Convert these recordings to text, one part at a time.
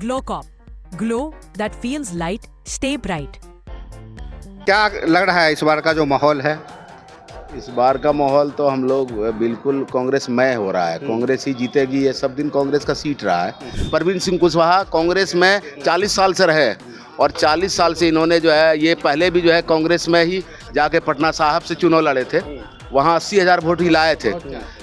GLOCOP, glow that feels light, stay bright. क्या लग रहा है इस बार का जो माहौल है? इस बार का माहौल तो हम लोग बिल्कुल कांग्रेसमय हो रहा है। कांग्रेस ही जीतेगी, ये सब दिन कांग्रेस का सीट रहा है। परवीन सिंह कुशवाहा कांग्रेस में 40 साल से रहे और 40 साल से इन्होंने जो है ये पहले भी जो है कांग्रेस में ही जाके पटना साहब से चुनाव लड़े थे, वहाँ 80,000 वोट ही लाए थे।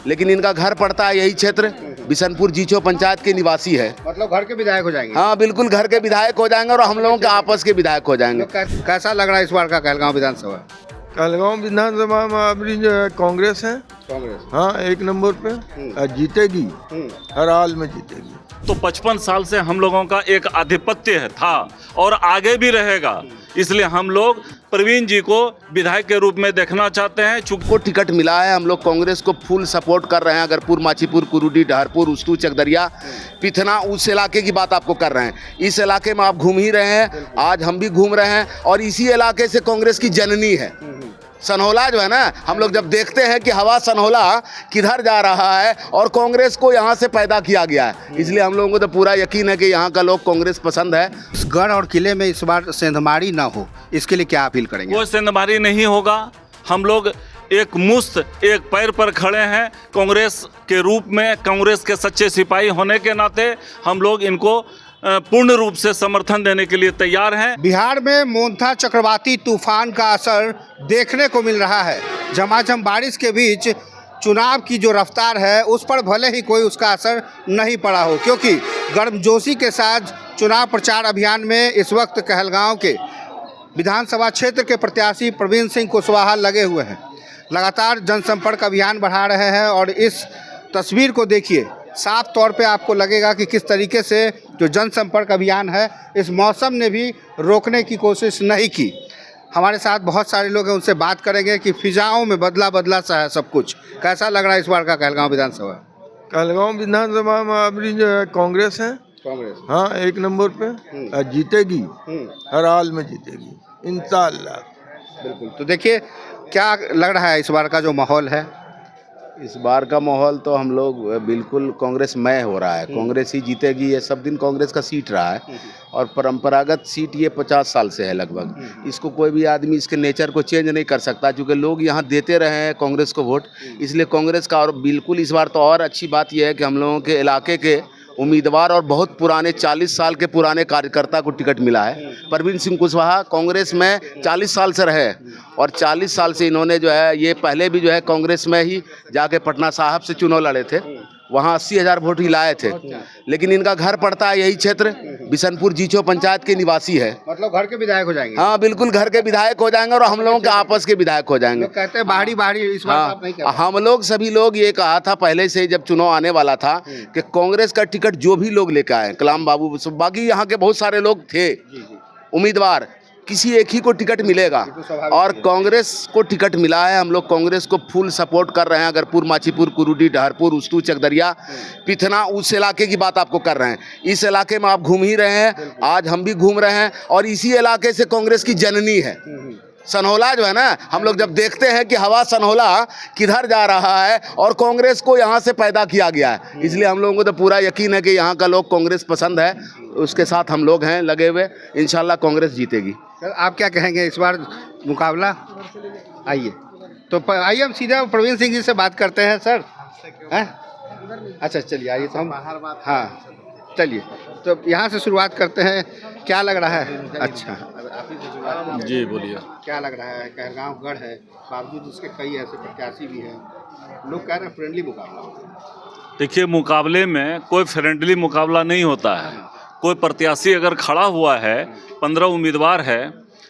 लेकिन इनका घर पड़ता है यही क्षेत्र, बिशनपुर जीचो पंचायत के निवासी है। मतलब घर के विधायक हो जाएंगे? हाँ बिल्कुल, घर के विधायक हो जाएंगे और हम लोगों के आपस के विधायक हो जाएंगे। तो कैसा लग रहा है इस बार का कहलगांव विधानसभा? कहलगांव विधानसभा में अभी जो है कांग्रेस है। कांग्रेस हाँ, एक नंबर पे और जीतेगी, हर हाल में जीतेगी। तो 55 साल से हम लोगों का एक आधिपत्य था और आगे भी रहेगा, इसलिए हम लोग प्रवीण जी को विधायक के रूप में देखना चाहते हैं। को टिकट मिला है, हम लोग कांग्रेस को फुल सपोर्ट कर रहे हैं। अगरपुर, माचीपुर, कुरुडी, डहरपुर, उस्तू, चकदरिया, पिथना, उस इलाके की बात आपको कर रहे हैं। इस इलाके में आप घूम ही रहे हैं, आज हम भी घूम रहे हैं और इसी इलाके से कांग्रेस की जननी है सनहोला जो है ना। हम लोग जब देखते हैं कि हवा सनहोला किधर जा रहा है और कांग्रेस को यहाँ से पैदा किया गया है, इसलिए हम लोगों को तो पूरा यकीन है कि यहाँ का लोग कांग्रेस पसंद है। इस गढ़ और किले में इस बार सेंधमारी ना हो, इसके लिए क्या अपील करेंगे? वो सेंधमारी नहीं होगा। हम लोग एक मुश्त एक पैर पर खड़े हैं कांग्रेस के रूप में। कांग्रेस के सच्चे सिपाही होने के नाते हम लोग इनको पूर्ण रूप से समर्थन देने के लिए तैयार हैं। बिहार में मोन्था चक्रवाती तूफान का असर देखने को मिल रहा है। झमाझम बारिश के बीच चुनाव की जो रफ्तार है उस पर भले ही कोई उसका असर नहीं पड़ा हो, क्योंकि गर्मजोशी के साथ चुनाव प्रचार अभियान में इस वक्त कहलगांव के विधानसभा क्षेत्र के प्रत्याशी प्रवीण सिंह कुशवाहा लगे हुए हैं। लगातार जनसंपर्क अभियान बढ़ा रहे हैं और इस तस्वीर को देखिए, साफ तौर पे आपको लगेगा कि किस तरीके से जो जनसंपर्क अभियान है इस मौसम ने भी रोकने की कोशिश नहीं की। हमारे साथ बहुत सारे लोग हैं, उनसे बात करेंगे कि फिजाओं में बदला बदला सा है सब कुछ। कैसा लग रहा है इस बार का कहलगांव विधानसभा? कहलगांव विधानसभा में अभी जो है कांग्रेस है। कांग्रेस हाँ, एक नंबर पे और जीतेगी, हर हाल में जीतेगी इंशाअल्लाह। बिल्कुल। तो देखिए क्या लग रहा है इस बार का जो माहौल है? इस बार का माहौल तो हम लोग बिल्कुल कांग्रेसमय हो रहा है। कांग्रेस ही जीतेगी, ये सब दिन कांग्रेस का सीट रहा है और परंपरागत सीट ये 50 साल से है लगभग। इसको कोई भी आदमी इसके नेचर को चेंज नहीं कर सकता, क्योंकि लोग यहाँ देते रहे हैं कांग्रेस को वोट, इसलिए कांग्रेस का। और बिल्कुल इस बार तो और अच्छी बात यह है कि हम लोगों के इलाके के उम्मीदवार और बहुत पुराने 40 साल के पुराने कार्यकर्ता को टिकट मिला है। परवीन सिंह कुशवाहा कांग्रेस में 40 साल से रहे और 40 साल से इन्होंने जो है ये पहले भी जो है कांग्रेस में ही जाके पटना साहब से चुनाव लड़े थे, वहाँ 80,000 वोट ही लाए थे। लेकिन इनका घर पड़ता है यही क्षेत्र, बिशनपुर जीचो पंचायत के निवासी है। मतलब घर के विधायक हो जाएंगे? हाँ बिल्कुल, घर के विधायक हो जाएंगे और हम लोगों के आपस के विधायक हो जाएंगे। लोग कहते हैं बाहरी बाहरी, इस बार आप नहीं हाँ, हम लोग सभी लोग ये कहा था पहले से जब चुनाव आने वाला था कि कांग्रेस का टिकट जो भी लोग लेकर आए, कलाम बाबू, बाकी यहाँ के बहुत सारे लोग थे उम्मीदवार, किसी एक ही को टिकट मिलेगा और कांग्रेस को टिकट मिला है। हम लोग कांग्रेस को फुल सपोर्ट कर रहे हैं। अगरपुर, माचीपुर, कुरुडी, डहरपुर, उस्तू, चकदरिया, पिथना, उस इलाके की बात आपको कर रहे हैं। इस इलाके में आप घूम ही रहे हैं, आज हम भी घूम रहे हैं और इसी इलाके से कांग्रेस की जननी है सनहोला जो है ना। हम लोग जब देखते हैं कि हवा सनहोला किधर जा रहा है और कांग्रेस को यहाँ से पैदा किया गया है, इसलिए हम लोगों को तो पूरा यकीन है कि यहाँ का लोग कांग्रेस पसंद है, उसके साथ हम लोग हैं लगे हुए। इंशाल्लाह कांग्रेस जीतेगी। सर आप क्या कहेंगे इस बार मुकाबला? आइए तो आइए हम सीधा प्रवीण सिंह जी से बात करते हैं। सर हैं? अच्छा चलिए आइए तो हम, हाँ चलिए तो यहाँ से शुरुआत करते हैं। क्या लग रहा है? अच्छा जी बोलिए। क्या लग रहा है? कहलगांव गढ़ है, बावजूद उसके कई ऐसे प्रत्याशी भी हैं, लोग कह रहे हैं फ्रेंडली मुकाबला होगा। देखिए, मुकाबले में कोई फ्रेंडली मुकाबला नहीं होता है। कोई प्रत्याशी अगर खड़ा हुआ है, 15 उम्मीदवार है,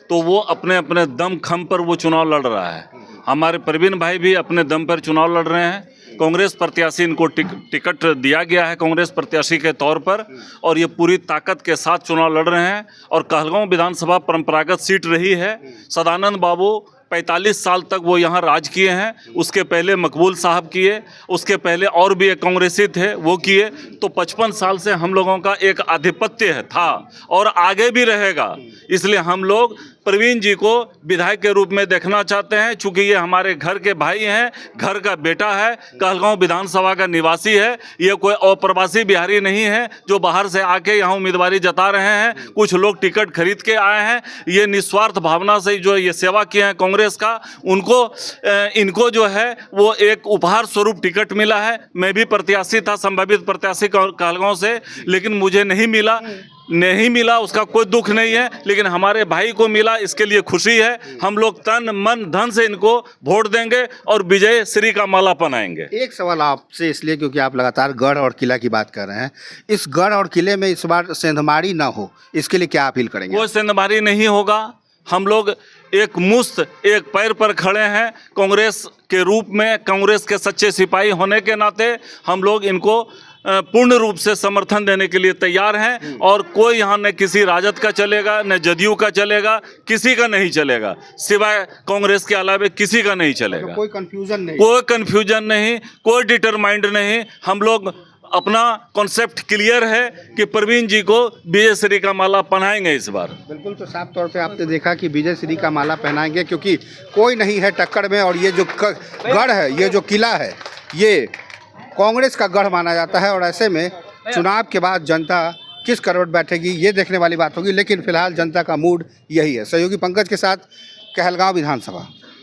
तो वो अपने अपने दम खम पर वो चुनाव लड़ रहा है। हमारे प्रवीण भाई भी अपने दम पर चुनाव लड़ रहे हैं। कांग्रेस प्रत्याशी इनको टिकट दिया गया है कांग्रेस प्रत्याशी के तौर पर और ये पूरी ताकत के साथ चुनाव लड़ रहे हैं। और कहलगांव विधानसभा परंपरागत सीट रही है। सदानंद बाबू 45 साल तक वो यहाँ राज किए हैं, उसके पहले मकबूल साहब किए, उसके पहले और भी एक कांग्रेसी थे वो किए। तो 55 साल से हम लोगों का एक आधिपत्य था और आगे भी रहेगा, इसलिए हम लोग प्रवीण जी को विधायक के रूप में देखना चाहते हैं, चूंकि ये हमारे घर के भाई हैं, घर का बेटा है, कहलगांव विधानसभा का निवासी है। ये कोई अप्रवासी बिहारी नहीं है जो बाहर से आके यहाँ उम्मीदवारी जता रहे हैं। कुछ लोग टिकट खरीद के आए हैं। ये निस्वार्थ भावना से जो ये सेवा किए हैं कांग्रेस का, इनको जो है वो एक उपहार स्वरूप टिकट मिला है। मैं भी प्रत्याशी था, संभावित प्रत्याशी कहलगांव से, लेकिन मुझे नहीं मिला, उसका कोई दुख नहीं है, लेकिन हमारे भाई को मिला, इसके लिए खुशी है। हम लोग तन मन धन से इनको वोट देंगे और विजय श्री का माला पहनाएंगे। एक सवाल आपसे इसलिए क्योंकि आप लगातार गढ़ और किला की बात कर रहे हैं, इस गढ़ और किले में इस बार सेंधमारी ना हो, इसके लिए क्या अपील करेंगे? कोई सेंधमारी नहीं होगा। हम लोग एक पैर पर खड़े हैं कांग्रेस के रूप में। कांग्रेस के सच्चे सिपाही होने के नाते हम लोग इनको पूर्ण रूप से समर्थन देने के लिए तैयार हैं। और कोई यहाँ न किसी राजद का चलेगा, न जदयू का चलेगा, किसी का नहीं चलेगा, सिवाय कांग्रेस के अलावे किसी का नहीं चलेगा। कोई कंफ्यूजन नहीं, कोई डिटरमाइंड नहीं। हम लोग अपना कॉन्सेप्ट क्लियर है कि प्रवीण जी को विजय श्री का माला पहनाएंगे इस बार। बिल्कुल, तो साफ तौर पे आपने देखा कि विजय श्री का माला पहनाएंगे, क्योंकि कोई नहीं है टक्कर में। और ये जो गढ़ है, ये जो किला है, ये कांग्रेस का गढ़ माना जाता है। और ऐसे में चुनाव के बाद जनता किस करवट बैठेगी, ये देखने वाली बात होगी। लेकिन फिलहाल जनता का मूड यही है। सहयोगी पंकज के साथ कहलगांव विधानसभा।